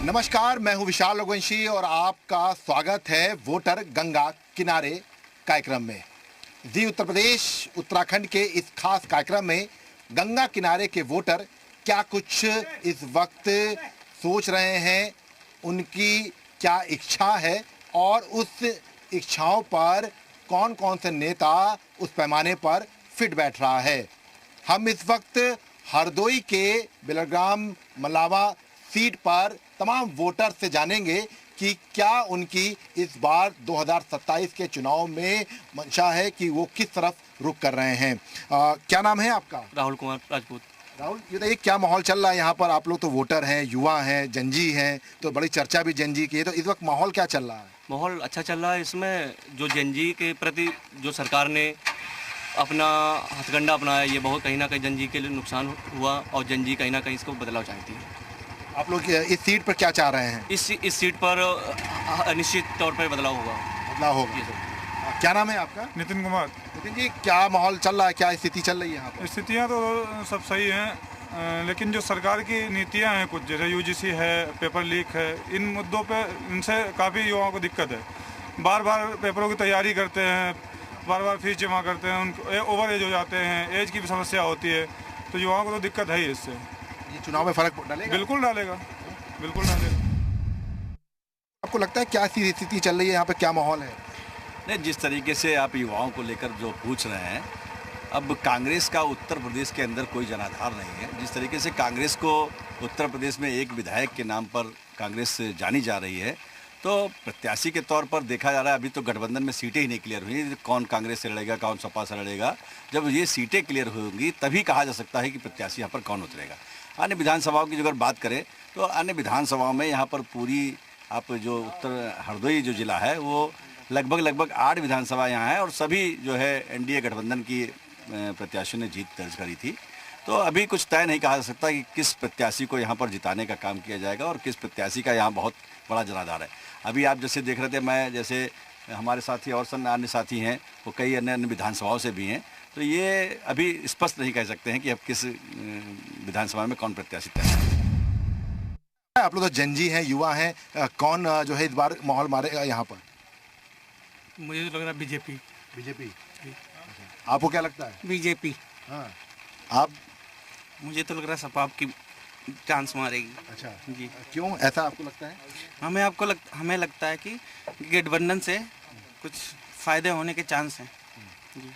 नमस्कार, मैं हूं विशाल रघुवंशी और आपका स्वागत है वोटर गंगा किनारे कार्यक्रम में। जी उत्तर प्रदेश उत्तराखंड के इस खास कार्यक्रम में गंगा किनारे के वोटर क्या कुछ इस वक्त सोच रहे हैं, उनकी क्या इच्छा है और उस इच्छाओं पर कौन कौन से नेता उस पैमाने पर फिट बैठ रहा है। हम इस वक्त हरदोई के बिलग्राम मलावा सीट पर तमाम वोटर से जानेंगे कि क्या उनकी इस बार 2027 के चुनाव में मंशा है कि वो किस तरफ रुख कर रहे हैं। क्या नाम है आपका? राहुल कुमार राजपूत। राहुल, ये बताइए क्या माहौल चल रहा है यहाँ पर? आप लोग तो वोटर हैं, युवा हैं, जंजी हैं, तो बड़ी चर्चा भी जंजी की है, तो इस वक्त माहौल क्या चल रहा है? माहौल अच्छा चल रहा है। इसमें जो जंजी के प्रति जो सरकार ने अपना हथकंडा अपनाया, ये बहुत कहीं ना कहीं जंजी के लिए नुकसान हुआ और जंजी कहीं ना कहीं इसको बदलाव चाहती है। आप लोग इस सीट पर क्या चाह रहे हैं? इस सीट पर निश्चित तौर पर बदलाव होगा। बदलाव होगा। क्या नाम है आपका? नितिन कुमार। नितिन जी, क्या माहौल चल रहा है, क्या स्थिति चल रही है यहाँ पर? स्थितियाँ तो सब सही हैं, लेकिन जो सरकार की नीतियाँ हैं, कुछ जैसे यूजीसी है, पेपर लीक है, इन मुद्दों पे इनसे काफ़ी युवाओं को दिक्कत है। बार बार पेपरों की तैयारी करते हैं, बार बार फीस जमा करते हैं, उनको ओवर एज हो जाते हैं, एज की भी समस्या होती है, तो युवाओं को तो दिक्कत है ही इससे। ये चुनाव में फर्क डालेगा? बिल्कुल डालेगा, बिल्कुल डालेगा। आपको लगता है क्या स्थिति चल रही है यहाँ पे, क्या माहौल है? नहीं, जिस तरीके से आप युवाओं को लेकर जो पूछ रहे हैं, अब कांग्रेस का उत्तर प्रदेश के अंदर कोई जनाधार नहीं है। जिस तरीके से कांग्रेस को उत्तर प्रदेश में एक विधायक के नाम पर कांग्रेस जानी जा रही है, तो प्रत्याशी के तौर पर देखा जा रहा है अभी तो गठबंधन में सीटें ही नहीं क्लियर हुई, कौन कांग्रेस से लड़ेगा, कौन सपा से लड़ेगा। जब ये सीटें क्लियर होंगी तभी कहा जा सकता है कि प्रत्याशी यहाँ पर कौन उतरेगा। अन्य विधानसभाओं की अगर बात करें तो अन्य विधानसभाओं में यहाँ पर पूरी आप जो उत्तर हरदोई जो ज़िला है वो लगभग 8 विधानसभा यहाँ है और सभी जो है एनडीए गठबंधन की प्रत्याशियों ने जीत दर्ज करी थी। तो अभी कुछ तय नहीं कहा जा सकता कि किस प्रत्याशी को यहाँ पर जिताने का काम किया जाएगा और किस प्रत्याशी का यहाँ बहुत बड़ा जनाधार है। अभी आप जैसे देख रहे थे, मैं जैसे हमारे साथी और अन्य साथी हैं वो कई अन्य विधानसभाओं से भी हैं, तो ये अभी स्पष्ट नहीं कह सकते हैं कि अब किस विधानसभा में कौन प्रत्याशी तय है। आप लोग तो जंजी हैं, युवा हैं, कौन जो है इस बार माहौल मारेगा यहाँ पर? मुझे तो लग रहा है बीजेपी। बीजेपी? आपको क्या लगता है? बीजेपी। हाँ, आप? मुझे तो लग रहा है सपा की चांस मारेगी। अच्छा जी। क्यों ऐसा आपको लगता है? हमें लगता है कि गठबंधन से कुछ फायदे होने के चांस हैं। जी।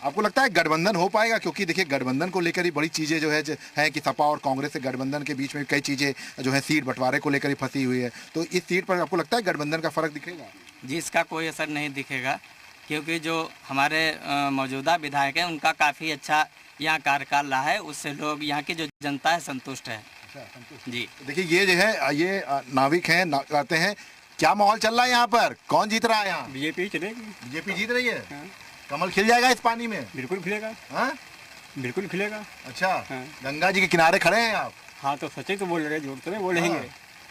आपको लगता है गठबंधन हो पाएगा? क्योंकि देखिए गठबंधन को लेकर ही बड़ी चीज़ें जो है कि सपा और कांग्रेस से गठबंधन के बीच में कई चीज़ें जो है सीट बंटवारे को लेकर ही फंसी हुई है, तो इस सीट पर आपको लगता है गठबंधन का फर्क दिखेगा? जी, इसका कोई असर नहीं दिखेगा क्योंकि जो हमारे मौजूदा विधायक हैं उनका काफ़ी अच्छा यहाँ कार्यकाल रहा है, उससे लोग यहाँ की जो जनता है संतुष्ट है। जी देखिए ये जो है ये नाविक हैं, कहते हैं क्या माहौल चल रहा है यहाँ पर, कौन जीत रहा है यहाँ? बीजेपी चलेगी। बीजेपी जीत रही है? हाँ। कमल खिल जाएगा इस पानी में? बिल्कुल खिलेगा। हाँ, बिल्कुल खिलेगा। अच्छा। हाँ। गंगा जी के किनारे खड़े हैं आप? हाँ, तो सच्चे तो बोल रहे, झूठ तो नहीं बोलेंगे। हाँ।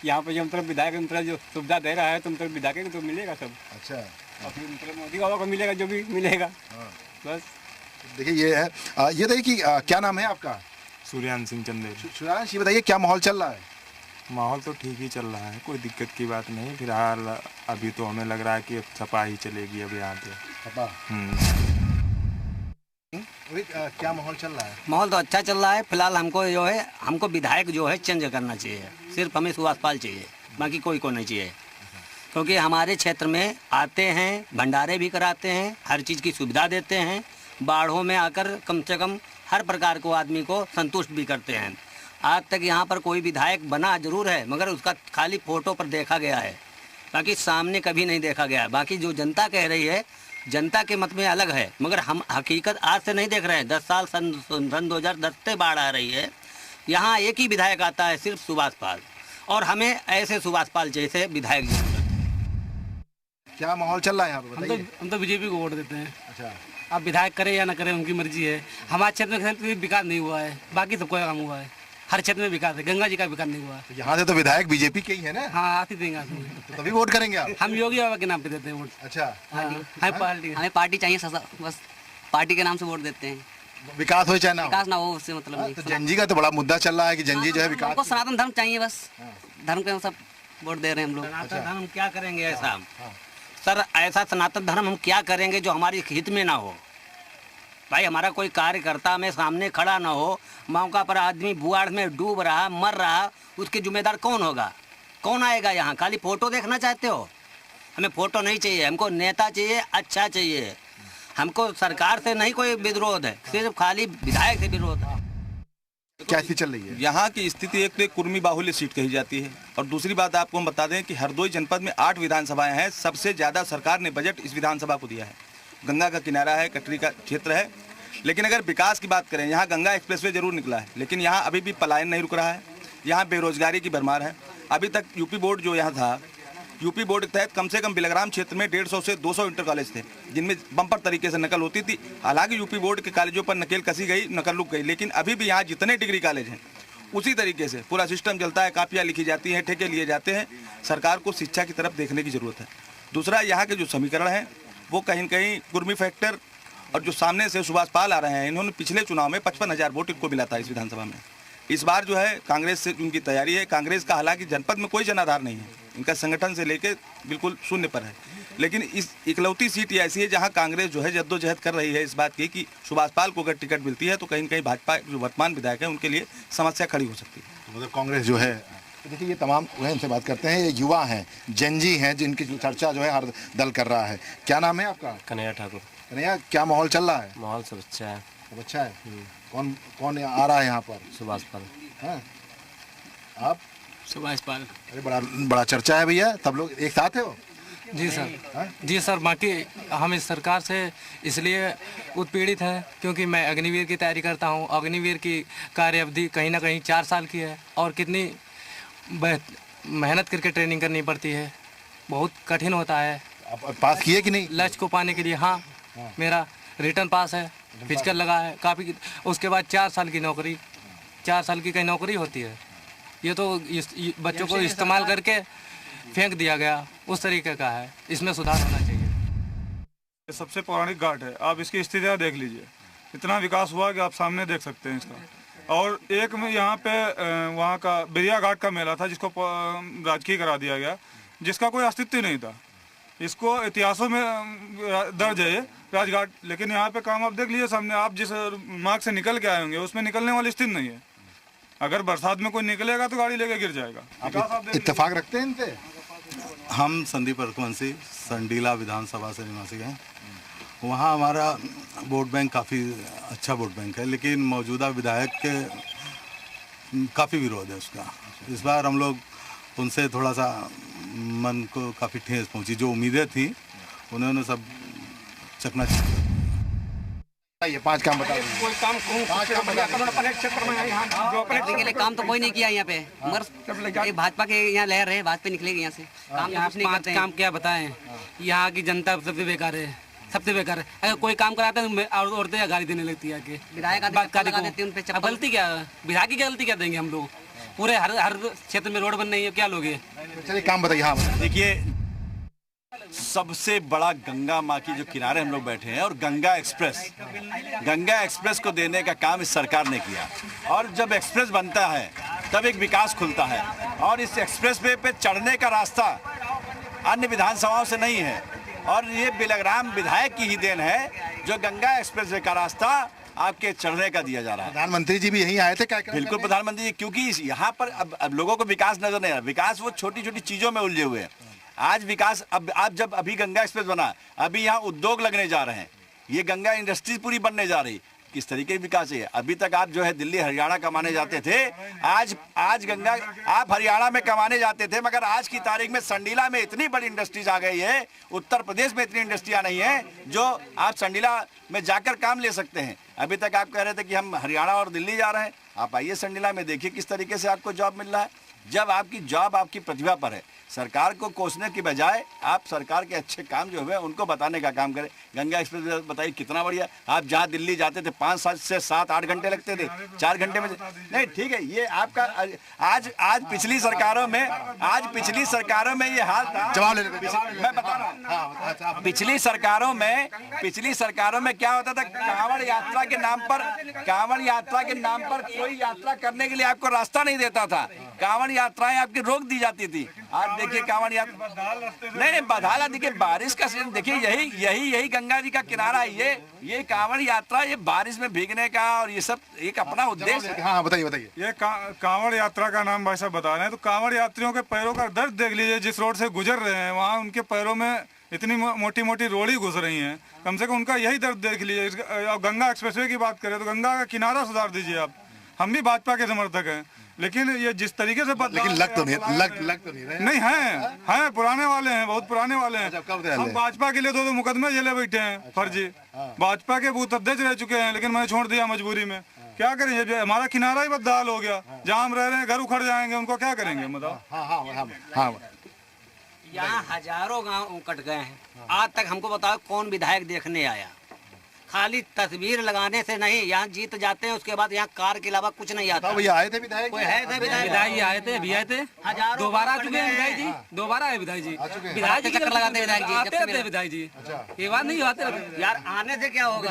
यहाँ पे जो मतलब विधायक मतलब जो सुविधा दे रहा है तो मतलब विधायक को तो मिलेगा सब। अच्छा। और फिर मतलब मोदी बाबा को मिलेगा जो भी मिलेगा। हाँ। बस देखिए ये है, ये देखिए कि क्या नाम है आपका? सूर्यान सिंह चंदेल। सूर्यान जी, बताइए क्या माहौल चल रहा है? माहौल तो ठीक ही चल रहा है, कोई दिक्कत की बात नहीं। फिलहाल अभी तो हमें लग रहा है कि सपा ही चलेगी अब यहाँ पे। सपा? क्या माहौल चल रहा है? माहौल तो अच्छा चल रहा है। फिलहाल हमको विधायक जो है चेंज करना चाहिए। सिर्फ हमें सुभाष पाल चाहिए, बाकी कोई को नहीं चाहिए। क्योंकि हमारे क्षेत्र में आते हैं, भंडारे भी कराते हैं, हर चीज़ की सुविधा देते हैं, बाढ़ों में आकर कम से कम हर प्रकार को आदमी को संतुष्ट भी करते हैं। आज तक यहाँ पर कोई विधायक बना जरूर है मगर उसका खाली फोटो पर देखा गया है, बाकी सामने कभी नहीं देखा गया है। बाकी जो जनता कह रही है, जनता के मत में अलग है, मगर हम हकीकत आज से नहीं देख रहे हैं। 10 साल सन 2010 से बाढ़ आ रही है, यहाँ एक ही विधायक आता है, सिर्फ सुभाष पाल, और हमें ऐसे सुभाष पाल जैसे विधायक जी। क्या माहौल चल रहा है यहाँ पे, बताइए? हम तो बीजेपी को वोट देते हैं। अच्छा। अब विधायक करे या ना करे उनकी मर्जी है। हमारे क्षेत्र में कोई विकास नहीं हुआ है, बाकी सबको काम हुआ है। हर क्षेत्र में विकास है, गंगा जी का विकास नहीं हुआ। तो यहाँ से तो विधायक बीजेपी के ही है ना? हाँ, आती देंगे। तो तभी वोट करेंगे आप? हम योगी बाबा के नाम पे देते हैं वोट। अच्छा। हाँ, हमें पार्टी चाहिए, बस पार्टी के नाम से वोट देते हैं। विकास हो चाहे ना विकास ना हो उससे मतलब नहीं। तो जंजी का तो बड़ा मुद्दा चल रहा है कि जंजी जो है विकास, हमको सनातन धर्म चाहिए बस। धर्म के सब वोट दे रहे हैं हम लोग। सनातन धर्म हम क्या करेंगे ऐसा? सर ऐसा सनातन धर्म हम क्या करेंगे जो हमारी हित में ना हो? भाई हमारा कोई कार्यकर्ता में सामने खड़ा ना हो, मौका पर आदमी बुआड़ में डूब रहा, मर रहा, उसके जिम्मेदार कौन होगा? कौन आएगा यहाँ? खाली फोटो देखना चाहते हो? हमें फोटो नहीं चाहिए, हमको नेता चाहिए, अच्छा चाहिए। हमको सरकार से नहीं कोई विरोध है, सिर्फ खाली विधायक से विरोध है। क्या स्थिति चल रही है यहाँ की स्थिति? एक तो कुर्मी बाहुल्य सीट कही जाती है, और दूसरी बात आपको हम बता दें कि हरदोई जनपद में 8 विधानसभाएं हैं। सबसे ज़्यादा सरकार ने बजट इस विधानसभा को दिया है। गंगा का किनारा है, कटरी का क्षेत्र है, लेकिन अगर विकास की बात करें, यहाँ गंगा एक्सप्रेसवे जरूर निकला है, लेकिन यहाँ अभी भी पलायन नहीं रुक रहा है। यहाँ बेरोजगारी की भरमार है। अभी तक यूपी बोर्ड जो यहाँ था, यूपी बोर्ड के तहत कम से कम बिलग्राम क्षेत्र में 150 से 200 इंटर कॉलेज थे, जिनमें बम्पर तरीके से नकल होती थी। हालांकि यूपी बोर्ड के कॉलेजों पर नकेल कसी गई, नकल रुक गई, लेकिन अभी भी यहाँ जितने डिग्री कॉलेज हैं उसी तरीके से पूरा सिस्टम चलता है। कापियाँ लिखी जाती हैं, ठेके लिए जाते हैं। सरकार को शिक्षा की तरफ देखने की ज़रूरत है। दूसरा, यहाँ के जो समीकरण हैं वो कहीं न कहीं कुर्मी फैक्टर, और जो सामने से सुभाष पाल आ रहे हैं, इन्होंने पिछले चुनाव में 55,000 वोट इनको मिला था इस विधानसभा में। इस बार जो है कांग्रेस से उनकी तैयारी है। कांग्रेस का हालांकि जनपद में कोई जनाधार नहीं है, इनका संगठन से लेके बिल्कुल शून्य पर है, लेकिन इस इकलौती सीट ऐसी है जहां कांग्रेस जो है जद्दोजहद कर रही है इस बात की कि सुभाष पाल को अगर टिकट मिलती है तो कहीं न कहीं भाजपा जो वर्तमान विधायक है उनके लिए समस्या खड़ी हो सकती है। मतलब कांग्रेस जो है, देखिए ये तमाम वह इनसे बात करते हैं, ये युवा हैं, जेनजी हैं, जिनकी चर्चा जो है हर दल कर रहा है। क्या नाम है आपका? कन्हैया ठाकुर। कन्हैया, क्या माहौल चल रहा है? माहौल सब अच्छा है। सब अच्छा है। कौन कौन आ रहा है यहाँ पर? सुभाष पाल। हैं? आप? सुभाष पाल। अरे बड़ा बड़ा चर्चा है भैया, सब लोग एक साथ है वो? जी सर, जी सर। बाकी हम इस सरकार से इसलिए उत्पीड़ित हैं क्योंकि मैं अग्निवीर की तैयारी करता हूं। अग्निवीर की कार्य अवधि कहीं ना कहीं 4 साल की है, और कितनी मेहनत करके ट्रेनिंग करनी पड़ती है, बहुत कठिन होता है। आप पास किए कि नहीं? लक्ष्य को पाने के लिए हाँ, मेरा रिटर्न पास है, फिजिकल लगा है काफ़ी। उसके बाद 4 साल की नौकरी, 4 साल की कहीं नौकरी होती है। ये तो बच्चों को इस्तेमाल करके फेंक दिया गया, उस तरीके का है। इसमें सुधार होना चाहिए। ये सबसे पौराणिक घाट है, आप इसकी स्थितियाँ देख लीजिए। इतना विकास हुआ कि आप सामने देख सकते हैं इसका। और एक में यहाँ पे वहाँ का बिरिया घाट का मेला था, जिसको राजकीय करा दिया गया, जिसका कोई अस्तित्व नहीं था। इसको इतिहासों में दर्ज है राजघाट, लेकिन यहाँ पे काम आप देख लीजिए सामने। आप जिस मार्ग से निकल के आए होंगे उसमें निकलने वाली स्थिति नहीं है। अगर बरसात में कोई निकलेगा तो गाड़ी लेके गिर जाएगा। आप इत्तेफाक रखते हैं इनसे? हम संदीप रघुवंशी संडीला विधानसभा से निवासी हैं। वहाँ हमारा वोट बैंक काफ़ी अच्छा वोट बैंक है, लेकिन मौजूदा विधायक के काफ़ी विरोध है उसका। इस बार हम लोग उनसे थोड़ा सा मन को काफ़ी ठेस पहुंची। जो उम्मीदें थी उन्होंने सब चकनाचूर। ये 5 काम बता दीजिए। काम तो कोई नहीं किया यहाँ पे, मगर भाजपा के यहाँ लहर है, भाजपा निकलेगी यहाँ से। काम तो कुछ नहीं करते हैं। काम क्या बताएं, यहाँ की जनता सबसे बेकार है, सबसे बेकार है। अगर कोई काम कराता है तो औरतें गाली देने लगती है आके। विधायक गलती क्या, विधायक की गलती क्या देंगे हम लोग? पूरे हर क्षेत्र में रोड बन रही है, क्या लोग? चलिए काम बताइए। हाँ देखिए, सबसे बड़ा गंगा माँ की जो किनारे हम लोग बैठे हैं, और गंगा एक्सप्रेस को देने का काम इस सरकार ने किया। और जब एक्सप्रेस बनता है तब एक विकास खुलता है, और इस एक्सप्रेस वे पे चढ़ने का रास्ता अन्य विधानसभाओं से नहीं है, और ये बिलग्राम विधायक की ही देन है जो गंगा एक्सप्रेस वे का रास्ता आपके चढ़ने का दिया जा रहा है। प्रधानमंत्री जी भी यहीं आए थे क्या? बिल्कुल, प्रधानमंत्री जी, क्योंकि यहाँ पर अब लोगों को विकास नजर नहीं आ रहा। विकास वो छोटी छोटी चीजों में उलझे हुए हैं। आज विकास, अब आप जब अभी गंगा एक्सप्रेस बना, अभी यहाँ उद्योग लगने जा रहे हैं, ये गंगा इंडस्ट्रीज पूरी बनने जा रही। किस तरीके की विकास है? अभी तक आप जो है दिल्ली हरियाणा कमाने जाते थे, आज गंगा आप हरियाणा में कमाने जाते थे, मगर आज की तारीख में संडीला में इतनी बड़ी इंडस्ट्रीज आ गई है। उत्तर प्रदेश में इतनी इंडस्ट्रियाँ नहीं है जो आप संडीला में जाकर काम ले सकते हैं। अभी तक आप कह रहे थे कि हम हरियाणा और दिल्ली जा रहे हैं, आप आइए संडीला में, देखिए किस तरीके से आपको जॉब मिल रहा है। जब आपकी जॉब आपकी प्रतिभा पर है, सरकार को कोसने की बजाय आप सरकार के अच्छे काम जो हुए उनको बताने का काम करें। गंगा एक्सप्रेस बताइए कितना बढ़िया। आप जहाँ दिल्ली जाते थे 5 से 7-8 घंटे लगते थे, 4 घंटे में नहीं। ठीक है, ये आपका आज पिछली सरकारों में ये हाल था। जवाब ले मैं बता रहा हूँ, पिछली सरकारों में क्या होता था? कांवड़ यात्रा के नाम पर कोई यात्रा करने के लिए आपको रास्ता नहीं देता था। कांवड़ यात्राएं आपकी रोक दी जाती थी। आज देखिए कांवड़ यात्रा नहीं बधाला, देखिए बारिश का सीजन, देखिए यही गंगा जी का किनारा है। ये कांवड़ यात्रा, ये बारिश में भीगने का और ये सब एक अपना उद्देश्य। हाँ बताइए। ये कांवड़ यात्रा का नाम भाई साहब बता रहे हैं, तो कांवड़ यात्रियों के पैरों का दर्द देख लीजिए। जिस रोड से गुजर रहे हैं वहाँ उनके पैरों में इतनी मोटी मोटी रोड़ी घुस रही हैं, कम से कम उनका यही दर्द देख लीजिए। और गंगा एक्सप्रेसवे की बात करें तो गंगा का किनारा सुधार दीजिए आप। हम भी भाजपा के समर्थक हैं, लेकिन ये जिस तरीके से लेकिन लग तो नहीं रहे। नहीं है पुराने वाले हैं, बहुत पुराने वाले हैं। हम भाजपा के लिए दो मुकदमे झेले बैठे हैं फर्जी। भाजपा के बूथ अध्यक्ष रह चुके हैं, लेकिन मैंने छोड़ दिया मजबूरी में। क्या करेंगे, हमारा किनारा ही बदहाल हो गया। जहाँ हम रह रहे हैं घर उखड़ जाएंगे, उनको क्या करेंगे बताओ। यहाँ हजारों गांव कट गए हैं। आज तक हमको बताओ कौन विधायक देखने आया? खाली तस्वीर लगाने से नहीं, यहाँ जीत जाते हैं, उसके बाद यहाँ कार के अलावा कुछ नहीं आता। भैया आए थे विधायक? कोई है थे विधायक आए थे, अभी आए थे, दोबारा आ चुके हैं विधायक जी, दोबारा आए विधायक जी। विधायक जी चक्कर लगाते विधायक जी, आते थे विधायक जी, ये बात नहीं आते यार। आने से क्या होगा?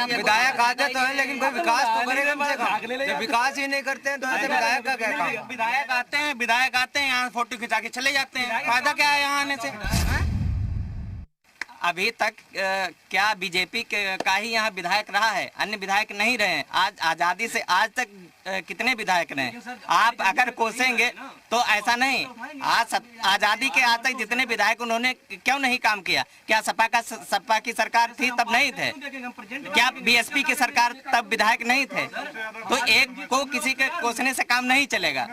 विधायक आते तो है, लेकिन कोई विकास तो करेगा। जब विकास ही नहीं करते हैं तो ऐसे विधायक का क्या काम? विधायक आते हैं यहाँ फोटो खिंचा के चले जाते हैं, फायदा क्या है यहाँ आने से? अभी तक क्या बीजेपी का ही यहाँ विधायक रहा है? अन्य विधायक नहीं रहे। आज आज़ादी से आज तक कितने विधायक रहे? आप अगर कोसेंगे तो ऐसा नहीं। आज आज़ादी के आज तक जितने विधायक, उन्होंने क्यों नहीं काम किया? क्या सपा की सरकार थी तब नहीं थे? क्या बीएसपी की सरकार तब विधायक नहीं थे? तो एक को किसी के कोसने से काम नहीं चलेगा।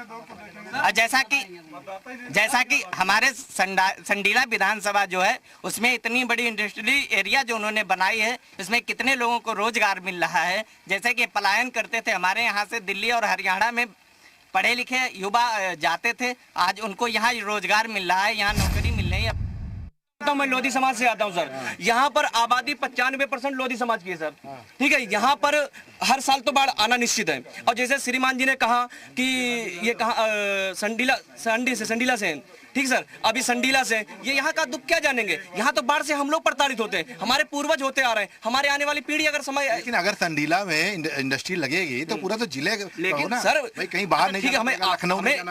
जैसा कि हमारे संडीला विधानसभा जो है, उसमें इतनी बड़ी इंडस्ट्रियल एरिया जो उन्होंने बनाई है, इसमें कितने लोगों को रोजगार मिल रहा है। जैसे कि पलायन करते थे हमारे यहाँ से, दिल्ली और हरियाणा में पढ़े लिखे युवा जाते थे, आज उनको यहाँ रोजगार मिल रहा है, यहाँ नौकरी मिल रही है। मैं लोधी समाज से आता हूँ सर। यहाँ पर आबादी 95% लोधी समाज की है सर। ठीक है, यहाँ पर हर साल तो बाढ़ आना निश्चित है। और जैसे श्रीमान जी ने कहा कि ये कहा संडीला से, ठीक सर, अभी संडीला से, ये यहाँ का दुख क्या जानेंगे? यहाँ तो बाढ़ से हम लोग प्रताड़ित होते हैं, हमारे पूर्वज होते आ रहे हैं, हमारे आने वाली पीढ़ी अगर समय। लेकिन अगर संडीला में इंडस्ट्री लगेगी तो पूरा तो जिले, लेकिन सर भाई कहीं बाहर नहीं, ठीक है,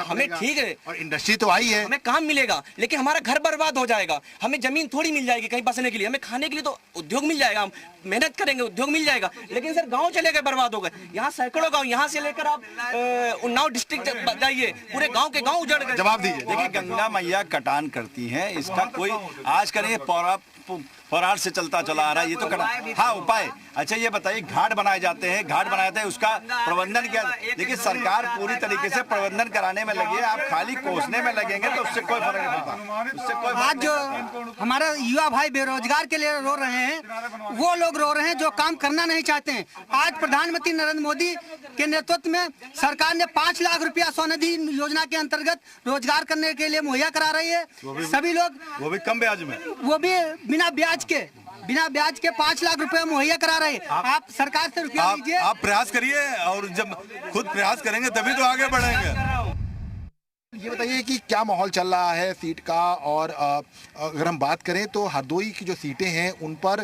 हमें ठीक है, और इंडस्ट्री तो आई है, हमें काम मिलेगा, लेकिन हमारा घर बर्बाद हो जाएगा। हमें जमीन थोड़ी मिल जाएगी कहीं बसने के लिए, हमें खाने के लिए तो उद्योग मिल जाएगा, हम मेहनत करेंगे, उद्योग मिल जाएगा। लेकिन सर गाँव चले गए, बर्बाद हो गए। यहाँ सैकड़ों गाँव, यहाँ से लेकर आप उन्नाव डिस्ट्रिक्ट जाइए, पूरे गाँव के गाँव उजड़ गए। जवाब दीजिए। देखिए गंगा मैया कटान करती हैं, इसका कोई आज करें पौराण से चलता चला आ रहा है, ये तो हाँ उपाय। अच्छा ये बताइए, घाट बनाए जाते हैं, उसका प्रबंधन क्या? देखिए सरकार पूरी तरीके से प्रबंधन कराने में लगी है, आप खाली कोसने में लगेंगे तो उससे कोई फर्क नहीं पड़ता। उससे कोई आज जो हमारा युवा भाई बेरोजगार के लिए रो रहे हैं, वो लोग रो रहे हैं जो काम करना नहीं चाहते हैं। आज प्रधानमंत्री नरेंद्र मोदी के नेतृत्व में सरकार ने 5 लाख रुपया स्वनिधि योजना के अंतर्गत रोजगार करने के लिए मुहैया करा रही है। सभी लोग, वो भी कम ब्याज में, वो भी बिना ब्याज के 5 लाख रुपए मुहैया करा रहे हैं। आप सरकार से रुपया लीजिए, आप प्रयास करिए, और जब खुद प्रयास करेंगे तभी तो आगे बढ़ेंगे। ये बताइए कि क्या माहौल चल रहा है सीट का, और अगर हम बात करें तो हरदोई की जो सीटें हैं उन पर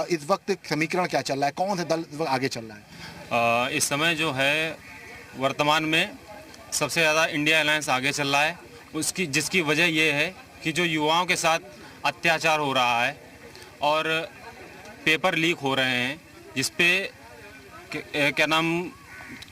इस वक्त समीकरण क्या चल रहा है? कौन से दल इस वक्त आगे चल रहा है? इस समय जो है वर्तमान में सबसे ज़्यादा इंडिया अलायंस आगे चल रहा है। जिसकी वजह ये है कि जो युवाओं के साथ अत्याचार हो रहा है और पेपर लीक हो रहे हैं, जिस पे क्या नाम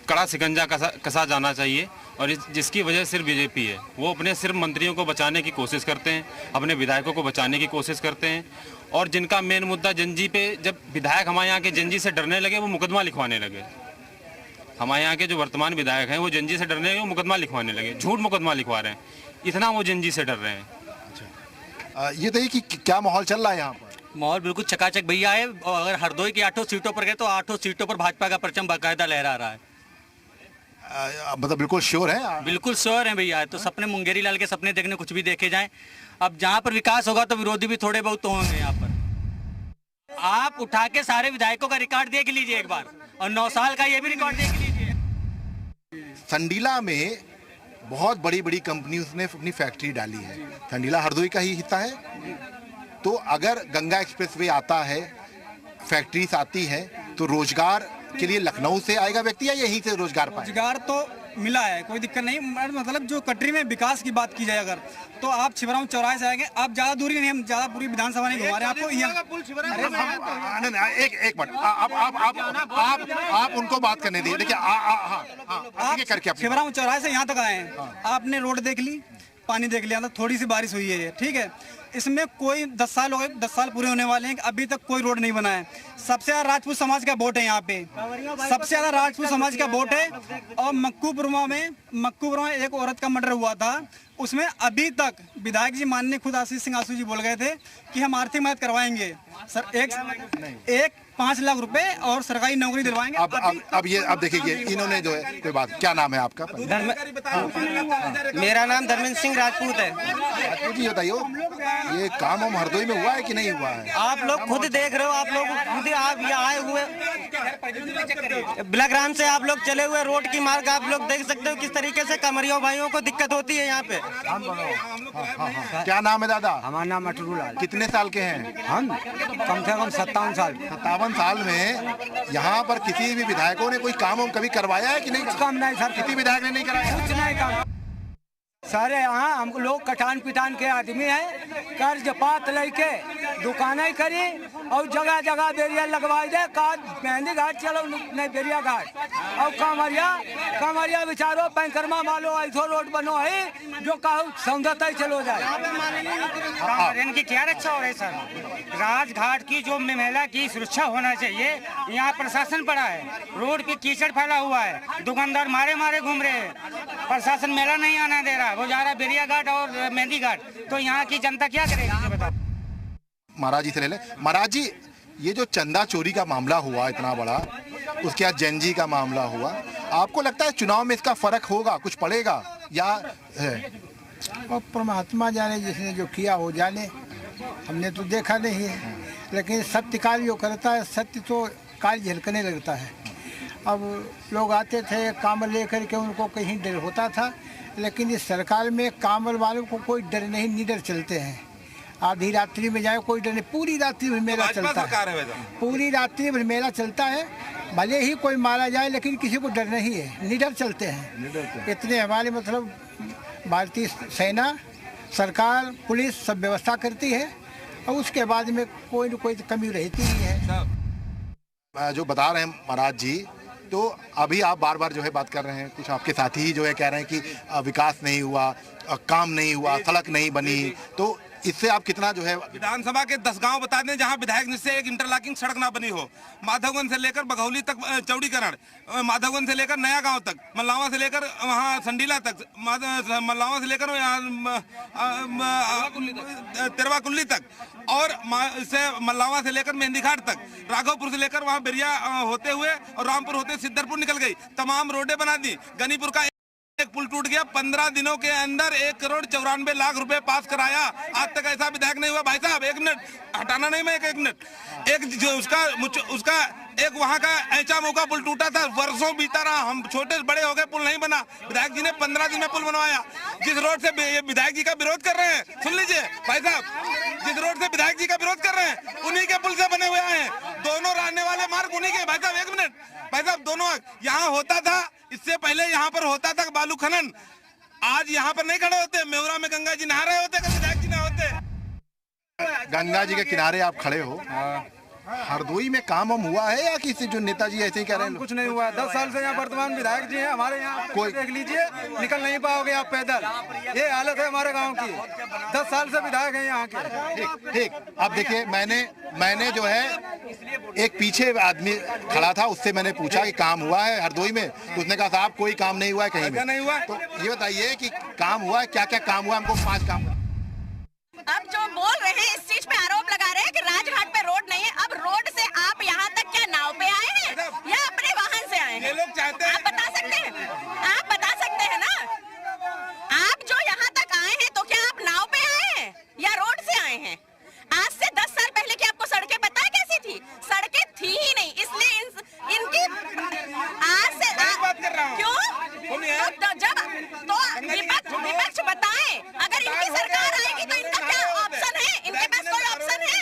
कड़ा शिकंजा कसा जाना चाहिए, और जिसकी वजह सिर्फ बीजेपी है। वो अपने सिर्फ मंत्रियों को बचाने की कोशिश करते हैं, अपने विधायकों को बचाने की कोशिश करते हैं, और जिनका मेन मुद्दा जनजी पे, जब विधायक हमारे यहाँ के जनजी से डरने लगे वो मुकदमा लिखवाने लगे। हमारे यहाँ के जो वर्तमान विधायक हैं वो जनजी से डरने लगे, वो मुकदमा लिखवाने लगे, झूठ मुकदमा लिखवा रहे हैं, इतना वो जनजी से डर रहे हैं। ये देखिए कि क्या माहौल चल रहा है यहाँ पर? माहौल बिल्कुल चकाचक भैया है। और अगर हरदोई की 8 सीटों पर गए तो 8 सीटों पर भाजपा का परचम बाकायदा लहरा रहा है। मतलब बिल्कुल श्योर है? बिल्कुल श्योर है भैया। तो सपने मुंगेरी लाल के सपने देखने कुछ भी देखे जाएं। अब जहाँ पर विकास होगा तो विरोधी भी थोड़े बहुत तो होंगे। यहाँ पर आप उठा के सारे विधायकों का रिकॉर्ड देख लीजिए एक बार, और 9 साल का ये भी रिकॉर्ड देख लीजिए। संडीला में बहुत बड़ी बड़ी कंपनियों ने अपनी फैक्ट्री डाली है। संडीला हरदोई का ही हिस्सा है। तो अगर गंगा एक्सप्रेसवे आता है, फैक्ट्रीज आती है, तो रोजगार के लिए लखनऊ से आएगा व्यक्ति या यहीं से रोजगार पाएगा? रोजगार तो मिला है, कोई दिक्कत नहीं। मतलब जो कटरी में विकास की बात की जाए अगर, तो आप छिबरामऊ चौराहे से आएंगे, आप ज्यादा दूरी नहीं, हम ज्यादा पूरी विधानसभा नहीं घुमा रहे हैं आपको। एक मिनट, आप उनको बात करने दीजिए। देखिए आप छिबरामऊ चौराहे से यहाँ तक आए हैं, आपने रोड देख ली, पानी देख लिया, मतलब थोड़ी सी बारिश हुई है, ठीक है। इसमें कोई 10 साल हो गए, 10 साल पूरे होने वाले हैं, अभी तक कोई रोड नहीं बना है। सबसे ज्यादा राजपूत समाज का वोट है यहाँ पे, सबसे ज्यादा राजपूत समाज का वोट है। और मक्कूपुरमा में एक औरत का मर्डर हुआ था, उसमें अभी तक विधायक जी माननीय खुद आशीष सिंह आसू जी बोल गए थे कि हम आर्थिक मदद करवाएंगे सर, एक 5 लाख रुपए और सरकारी नौकरी दिलवाएंगे। अब देखिए इन्होंने जो है कोई बात। क्या नाम है आपका? मेरा नाम धर्मेंद्र सिंह राजपूत है। जी बताइए, ये काम हम हरदोई में हुआ है कि नहीं हुआ है? आप लोग खुद देख रहे हो, आप लोग खुद आप यहाँ आए हुए बिलाग्राम से आप लोग चले हुए, रोड की मार्ग आप लोग देख सकते हो किस तरीके से कमरियों भाइयों को दिक्कत होती है यहाँ पे। क्या नाम है दादा? हमारा नाम अटरूलाल। कितने साल के हैं? हम कम से कम 57 साल। 57 साल में यहाँ पर किसी भी विधायकों ने कोई काम कभी करवाया है कि नहीं? काम नहीं सर, किसी विधायक ने नहीं कराया। कुछ नहीं काम। सारे यहाँ हम लोग कटान पिटान के आदमी हैं, कर्ज पात लेके दुकानें करी और जगह जगह बेरिया लगवाई दे। का मेहंदी घाट चलो नहीं बेरिया घाट, और कांवरिया बिचारो पैंकरमा मालो ऐसो रोड बनो है जो कहूँ सौंदर्य चलो जाए। इनकी क्या रक्षा हो रही सर? राजघाट की जो महिला की सुरक्षा होना चाहिए, यहाँ प्रशासन पड़ा है, रोड पे कीचड़ फैला हुआ है, दुकानदार मारे मारे घूम रहे हैं, प्रशासन मेला नहीं आना दे रहा, वो जा रहा बेरिया घाट और मेहंदी घाट। तो यहाँ की जनता क्या करेगी बताओ? महाराज जी से ले ले। महाराज जी, ये जो चंदा चोरी का मामला हुआ इतना बड़ा, उसके बाद जैन जी का मामला हुआ, आपको लगता है चुनाव में इसका फर्क होगा, कुछ पड़ेगा या है? और परमात्मा जाने, जिसने जो किया हो जाने, हमने तो देखा नहीं है। लेकिन सत्य काल जो करता है, सत्य तो काल झलकने लगता है। अब लोग आते थे कामल लेकर के, उनको कहीं डर होता था, लेकिन इस सरकार में कामल वालों को कोई डर नहीं, निडर चलते हैं। आधी रात्रि में जाए कोई डर नहीं, पूरी रात्रि भर मेला चलता है, पूरी रात्रि भर मेला चलता है। भले ही कोई मारा जाए लेकिन किसी को डर नहीं है, निडर चलते हैं। इतने हमारे मतलब भारतीय सेना, सरकार, पुलिस सब व्यवस्था करती है, और उसके बाद में कोई न कोई कमी रहती ही है। जो बता रहे हैं महाराज जी, तो अभी आप बार बार जो है बात कर रहे हैं, कुछ आपके साथी जो है कह रहे हैं कि विकास नहीं हुआ, काम नहीं हुआ, सड़क नहीं बनी, तो इससे आप कितना जो है? विधानसभा के 10 गांव बता दें जहां विधायक से एक इंटरलॉकिंग सड़क ना बनी हो। माधवगंज से लेकर बघौली तक चौड़ीकरण, माधवगंज से लेकर नया गांव तक, मल्लावा से लेकर वहां संडीला तक, मल्लावा से लेकर तिरवाकुल्ली तक, और से मल्लावा से लेकर मेहंदी घाट तक, राघवपुर से लेकर वहां बेरिया होते हुए और रामपुर होते सिद्धरपुर निकल गई, तमाम रोडें बना दी। गनीपुर का एक पुल टूट गया, 15 दिनों के अंदर 1 करोड़ 94 लाख रुपए पास कराया। आज तक ऐसा विधायक नहीं हुआ। भाई साहब, 1 मिनट हटाना नहीं, मैं 1 मिनट, एक जो उसका एक वहां का ऐचा मौका पुल टूटा था, वर्षों बीता रहा, हम छोटे बड़े हो गए, पुल नहीं बना। विधायक जी ने 15 दिन में पुल बनवाया। जिस रोड से विधायक जी का विरोध कर रहे हैं, सुन लीजिए भाई साहब, जिस रोड से विधायक जी का विरोध कर रहे हैं, उन्हीं के पुल से बने हुए हैं। दोनों रहने वाले मार्ग उन्हीं के। भाई साहब 1 मिनट, भाई साहब, दोनों यहाँ होता था, इससे पहले यहाँ पर होता था बालू खनन। आज यहाँ पर नहीं खड़े होते, मेहुरा में गंगा जी नहा रहे होते, विधायक जी ना होते। गंगा जी के किनारे आप खड़े हो, हरदोई में काम हुआ है या किसी जो नेताजी ऐसे ही कह रहे हैं? कुछ नहीं हुआ है। 10 साल से यहाँ वर्तमान विधायक जी हैं हमारे, यहाँ कोई देख लीजिए, निकल नहीं पाओगे आप पैदल, ये हालत है हमारे गांव की। 10 साल से विधायक हैं यहाँ के। ठीक, अब देखिए, मैंने जो है एक पीछे आदमी खड़ा था, उससे मैंने पूछा कि काम हुआ है हरदोई में, तो उसने कहा साहब कोई काम नहीं हुआ है कहीं में। नहीं हुआ। तो ये बताइए कि काम हुआ है, क्या क्या काम हुआ? हमको 5 काम। अब जो बोल रहे हैं, इस चीज पे आरोप लगा रहे हैं कि राजघाट पे रोड नहीं है। अब रोड से आप यहाँ तक क्या नाव पे आए हैं या अपने वाहन से आए हैं? ये लोग चाहते हैं, आप बता सकते हैं, आप बता सकते हैं ना? आप जो यहाँ तक आए हैं, तो क्या आप नाव पे आए हैं या रोड से आए हैं? आज से 10 साल पहले की आपको सड़कें पता है कैसी थी? सड़कें थी ही नहीं, इसलिए इनकी आज से क्यों? जब विपक्ष बताए, अगर इनकी सरकार आएगी तो इनका क्या ऑप्शन है? इनके पास कोई ऑप्शन है?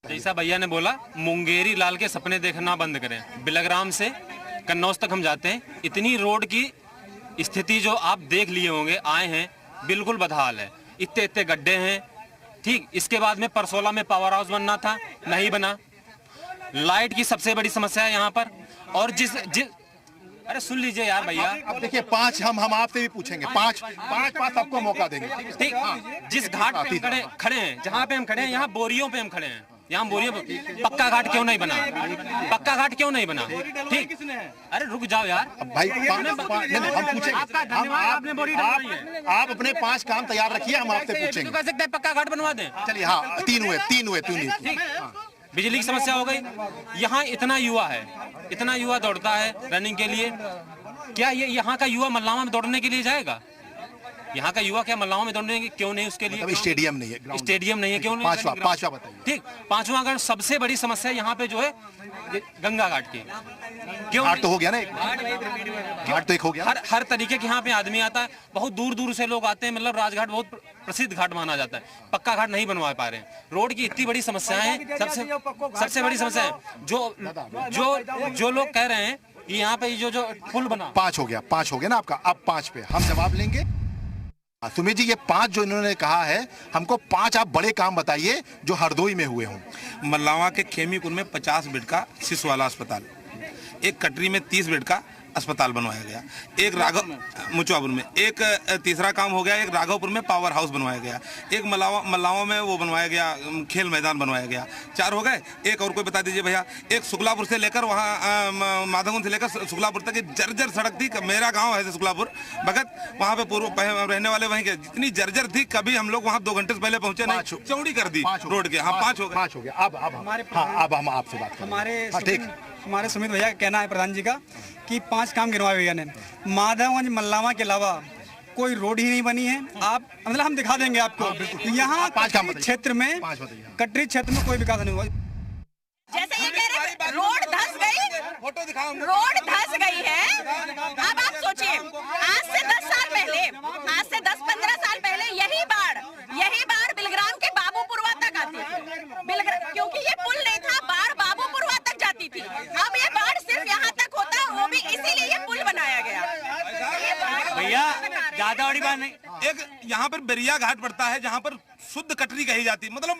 जैसा भैया ने बोला, मुंगेरी लाल के सपने देखना बंद करें। बिलग्राम से कन्नौज तक हम जाते हैं, इतनी रोड की स्थिति जो आप देख लिए होंगे, आए हैं, बिल्कुल बदहाल है। इतने इतने गड्ढे हैं। ठीक, इसके बाद में परसोला में पावर हाउस बनना था, नहीं बना। लाइट की सबसे बड़ी समस्या है यहाँ पर। और जिस अरे सुन लीजिए यार भैया, अब देखिए 5 हम आपसे भी पूछेंगे, 5 आपको मौका देंगे। ठीक, जिस घाट पे हम खड़े हैं, जहाँ पे हम खड़े हैं, यहाँ बोरियों पे हम खड़े हैं। यहाँ बोरियों पे पक्का घाट क्यों नहीं बना? पक्का घाट क्यों नहीं बना? ठीक, अरे रुक जाओ यार भाई, हम पूछेंगे। आप अपने 5 काम तैयार रखिए, हम आपसे पूछेंगे। कह सकते हैं पक्का घाट बनवा दें। चलिए, हाँ, 3 हुए। बिजली की समस्या हो गई। यहाँ इतना युवा दौड़ता है रनिंग के लिए। क्या ये यहाँ का युवा मल्लावा में दौड़ने के लिए जाएगा? यहाँ का युवा क्या मल्लावा में दौड़ने क्यों नहीं? उसके लिए स्टेडियम नहीं है, क्यों नहीं? पांचवा बताइए। ठीक, पांचवा अगर सबसे बड़ी समस्या यहाँ पे जो है गंगा घाट की। क्यों? घाट तो हो गया ना, घाट तो एक हो गया। हर तरीके के यहाँ पे आदमी आता है, बहुत दूर दूर से लोग आते हैं। मतलब राजघाट बहुत प्रसिद्ध घाट माना जाता है, पक्का घाट नहीं बनवा पा रहे हैं। रोड की इतनी बड़ी समस्याएं हैं, सबसे बड़ी समस्या है जो लोग कह रहे हैं कि यहाँ पे जो पुल बना। 5 हो गया ना आपका। अब 5 पे हम जवाब लेंगे। सुमित जी, ये 5 जो इन्होंने कहा है, हमको 5 आप बड़े काम बताइए जो हरदोई में हुए हों। मल्लावा के खेमीपुर में 50 बेड का शिशु वाला अस्पताल, एक कटरी में 30 बेड का अस्पताल बनवाया गया, एक मुचवापुर में, एक तीसरा काम हो गया, एक राघवपुर में पावर हाउस बनवाया गया, एक मल्लावा में वो बनवाया गया, खेल मैदान बनवाया गया। 4 हो गए। एक और कोई बता दीजिए भैया। एक शुक्लापुर से लेकर वहाँ माधवगंज से लेकर शुक्लापुर तक जर्जर सड़क थी। मेरा गांव है शुक्लापुर भगत, वहाँ पे पूर्व रहने वाले वहीं के, जितनी जर्जर थी, कभी हम लोग वहाँ 2 घंटे से पहले पहुंचे नहीं, चौड़ी कर दी रोड के। हाँ, 5 हो गए। अब हम आपसे बात करें। हमारे सुमित भैया का कहना है, प्रधान जी का, कि 5 काम गिनवाए भैया ने। माधवगंज मल्लावा के अलावा कोई रोड ही नहीं बनी है। आप मतलब हम दिखा देंगे आपको। यहाँ क्षेत्र में, कटरी क्षेत्र में कोई विकास नहीं हुआ। जैसे ये कह रहे रोड धंस गई, फोटो दिखाओ। रोड धंस गई है। अब आप सोचिए, आज से 10-15 साल पहले यही बाढ़ बिलग्राम के बाबूपुरवा तक आती थी। क्योंकि ये पुल नहीं था, बाढ़ बाबूपुरवा तक जाती थी। अब ये बाढ़ सिर्फ यहाँ तक होता है, वो भी इसीलिए ये पुल बनाया गया। भैया ज्यादा बड़ी बात नहीं। एक यहाँ पर बेरिया घाट पड़ता है, जहाँ पर शुद्ध कटरी कही जाती है, मतलब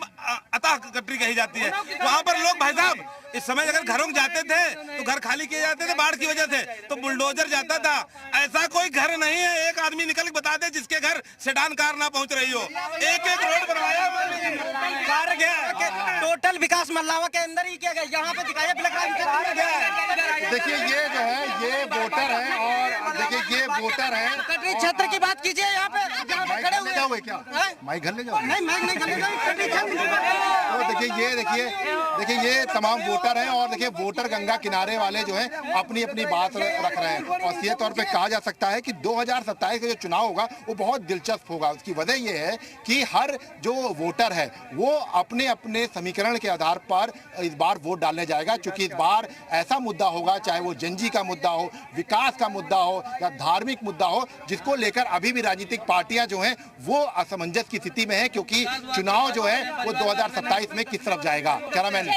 अतः कटरी कही जाती है। वहाँ पर लोग भाई साहब इस समय अगर घरों में जाते थे तो घर खाली किए जाते थे बाढ़ की वजह से, तो बुलडोजर जाता था। ऐसा कोई घर नहीं है, एक आदमी निकल के बता दे जिसके घर सेडान कार ना पहुँच रही हो। एक रोड बनवाया, कार्य गया। टोटल विकास मल्लावा के अंदर ही किया गया। यहाँ पे दिखाया देखिए, ये जो है ये वोटर है, और देखिए ये वोटर है। कटरी क्षेत्र की बात कीजिए। यहाँ पे खड़े हुए क्या माइक घर ले जाओ? नहीं, माइक नहीं घर ले जाओ। देखिए ये तमाम वोटर हैं, और देखिए वोटर गंगा किनारे वाले जो हैं अपनी अपनी बात रख रहे हैं। और सीधे तौर पे कहा जा सकता है कि 2027 का जो चुनाव होगा वो बहुत दिलचस्प होगा। उसकी वजह ये है कि हर जो वोटर है वो अपने अपने समीकरण के आधार पर इस बार वोट डालने जाएगा। क्योंकि इस बार ऐसा मुद्दा होगा, चाहे वो जनजी का मुद्दा हो, विकास का मुद्दा हो या धार्मिक मुद्दा हो, जिसको लेकर अभी भी राजनीतिक पार्टियां जो हैं वो असमंजस की स्थिति में है। क्योंकि चुनाव जो है वो 2027 में किस तरफ जाएगा। कैमरामैन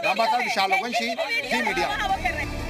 रामबाग विशाल वंशी, जी मीडिया।